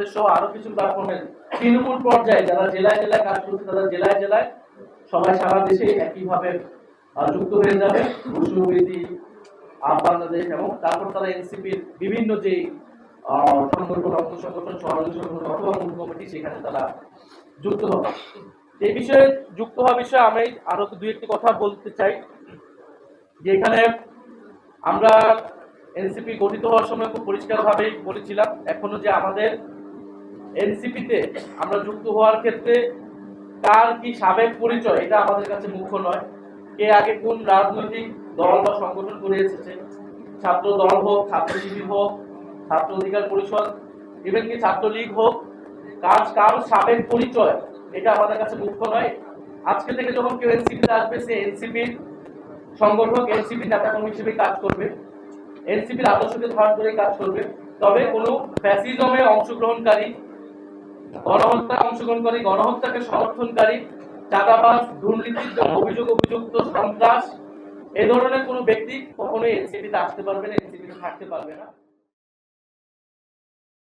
বাংলাদেশ সহ আরো কিছু প্ল্যাটফর্মের তৃণমূল পর্যায়ে যারা জেলায় জেলায় কাজ করছে তারা জেলায় জেলায় সবাই সারা দেশে একইভাবে যুক্ত হয়ে যাবে। বৈষ্ণবীতি বাংলাদেশ এবং তারপর তারা এনসিপির বিভিন্ন যে সংগঠন অঙ্গ সংগঠন সহযোগী সংগঠন অথবা মূল কমিটি সেখানে তারা যুক্ত হবে। এই বিষয়ে যুক্ত হওয়ার বিষয়ে আমি আরো দুই একটি কথা বলতে চাই যে এখানে আমরা এনসিপি গঠিত হওয়ার সময় খুব পরিষ্কারভাবে বলেছিলাম এখনো যে আমাদের এনসিপিতে আমরা যুক্ত হওয়ার ক্ষেত্রে কার কি সাবেক পরিচয় এটা আমাদের কাছে মুখ্য নয়। কে আগে কোন রাজনৈতিক দল বা সংগঠন করে এসেছে, ছাত্র দল হোক, ছাত্র শিবির হোক, ছাত্র অধিকার পরিষদ, ইভেন কি ছাত্রলীগ হোক, কার সাবেক পরিচয় এটা আমাদের কাছে মুখ্য নয়। আজকে থেকে যখন কেউ এনসিপিতে আসবে সে এনসিপির সংগঠক, এনসিপির নেতাকর্মী হিসেবে কাজ করবে, এনসিপির আদর্শকে ধারণ করে কাজ করবে। তবে কোনো ফ্যাসিজমে অংশগ্রহণকারী, গণহত্যায় অংশগ্রহণকারী, গণহত্যাকে সমর্থনকারী, চাঁদাবাজ, দুর্নীতির অভিযুক্ত সন্ত্রাস এ ধরনের কোনো ব্যক্তি কখনোই এনসিপিতে আসতে পারবে না, এনসিপিতে থাকতে পারবে না।